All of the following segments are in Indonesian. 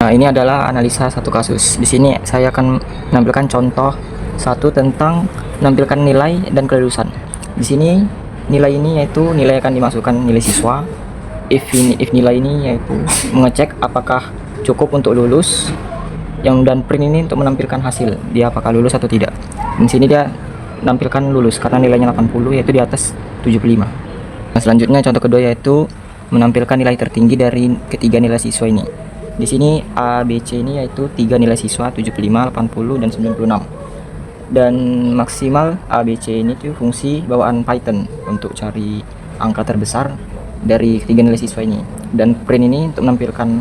Nah, ini adalah analisa satu kasus. Di sini saya akan menampilkan contoh satu tentang menampilkan nilai dan kelulusan. Di sini nilai ini yaitu nilai akan dimasukkan nilai siswa. If nilai ini yaitu mengecek apakah cukup untuk lulus. Yang dan print ini untuk menampilkan hasil dia apakah lulus atau tidak. Di sini dia menampilkan lulus karena nilainya 80 yaitu di atas 75. Nah, selanjutnya contoh kedua yaitu menampilkan nilai tertinggi dari ketiga nilai siswa ini. Di sini A, B, C ini yaitu 3 nilai siswa 75, 80, dan 96. Dan maksimal A, B, C ini tuh fungsi bawaan Python untuk cari angka terbesar dari ketiga nilai siswa ini. Dan print ini untuk menampilkan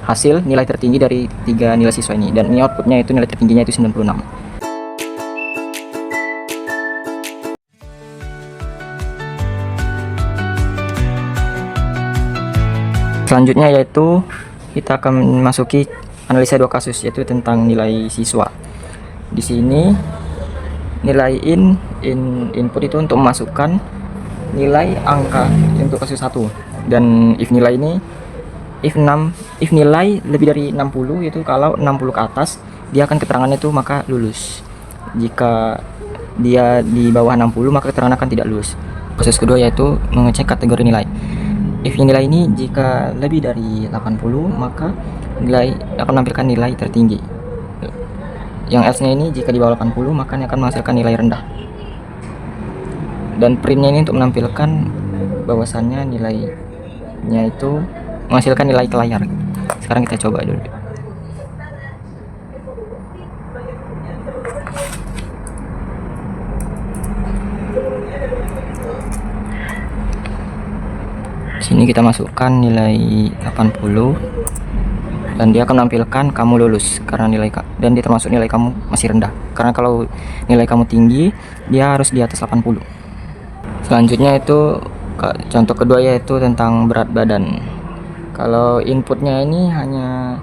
hasil nilai tertinggi dari 3 nilai siswa ini. Dan ini outputnya itu nilai tertingginya itu 96. Selanjutnya yaitu kita akan memasuki analisa dua kasus yaitu tentang nilai siswa. Di sini nilai input itu untuk memasukkan nilai angka untuk kasus 1 dan if nilai ini if nilai lebih dari 60 yaitu kalau 60 ke atas dia akan keterangannya itu maka lulus. Jika dia di bawah 60 maka keterangan akan tidak lulus. Kasus kedua yaitu mengecek kategori nilai. If nilai ini jika lebih dari 80 maka nilai akan menampilkan nilai tertinggi. Yang else-nya ini jika di bawah 80 maka ini akan menghasilkan nilai rendah. Dan print-nya ini untuk menampilkan bahwasannya nilainya itu menghasilkan nilai ke layar. Sekarang kita coba dulu. Sini kita masukkan nilai 80 dan dia akan menampilkan kamu lulus karena nilai dan dia termasuk nilai kamu masih rendah karena kalau nilai kamu tinggi dia harus di atas 80. Selanjutnya itu contoh kedua yaitu tentang berat badan. Kalau inputnya ini hanya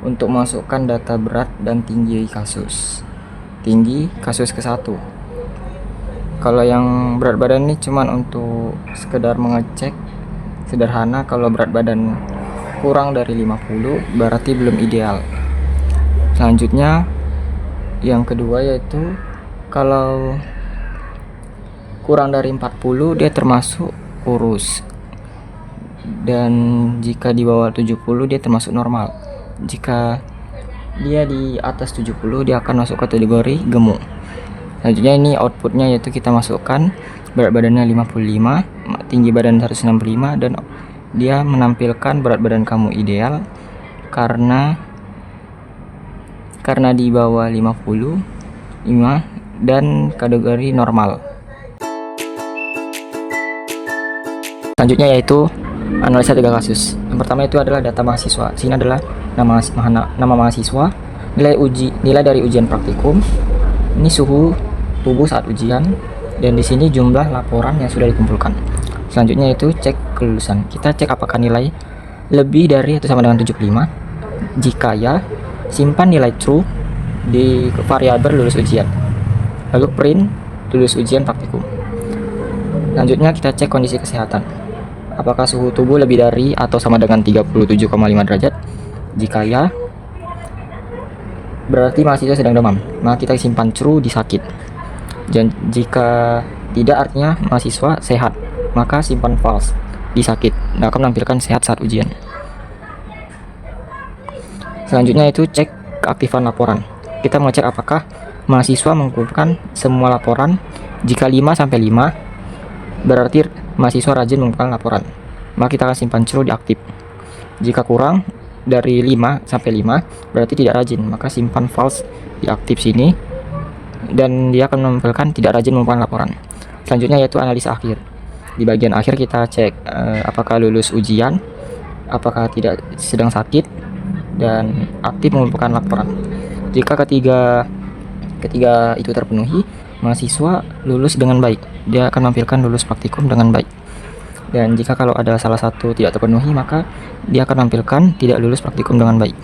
untuk masukkan data berat dan tinggi kasus ke-1. Kalau yang berat badan ini cuman untuk sekedar mengecek sederhana kalau berat badan kurang dari 50 berarti belum ideal. Selanjutnya yang kedua yaitu kalau kurang dari 40 dia termasuk kurus dan jika di bawah 70 dia termasuk normal. Jika dia di atas 70 dia akan masuk kategori gemuk. Selanjutnya ini outputnya yaitu kita masukkan berat badannya 55, tinggi badan 165 dan dia menampilkan berat badan kamu ideal karena di bawah 55 dan kategori normal. Selanjutnya yaitu analisa 3 kasus. Yang pertama itu adalah data mahasiswa. Sini adalah nama mahasiswa, nilai dari ujian praktikum, ini suhu tubuh saat ujian, dan di sini jumlah laporan yang sudah dikumpulkan. Selanjutnya itu cek kelulusan. Kita cek apakah nilai lebih dari atau sama dengan 75. Jika ya, simpan nilai true di variabel lulus ujian. Lalu print lulus ujian praktikum. Selanjutnya kita cek kondisi kesehatan. Apakah suhu tubuh lebih dari atau sama dengan 37,5 derajat? Jika ya, berarti mahasiswa sedang demam. Maka kita simpan true di sakit. Dan jika tidak artinya mahasiswa sehat, maka simpan false di sakit. Nah, akan menampilkan sehat saat ujian. Selanjutnya itu cek keaktifan laporan. Kita mengecek apakah mahasiswa mengumpulkan semua laporan. Jika 5/5 berarti mahasiswa rajin mengumpulkan laporan, maka kita akan simpan true di aktif. Jika kurang dari 5/5 berarti tidak rajin, maka simpan false di aktif sini dan dia akan menampilkan tidak rajin mengumpulkan laporan. Selanjutnya yaitu analisa akhir. Di bagian akhir kita cek apakah lulus ujian, apakah tidak sedang sakit, dan aktif mengumpulkan laporan. Jika ketiga itu terpenuhi, mahasiswa lulus dengan baik. Dia akan menampilkan lulus praktikum dengan baik. Dan jika kalau ada salah satu tidak terpenuhi, maka dia akan menampilkan tidak lulus praktikum dengan baik.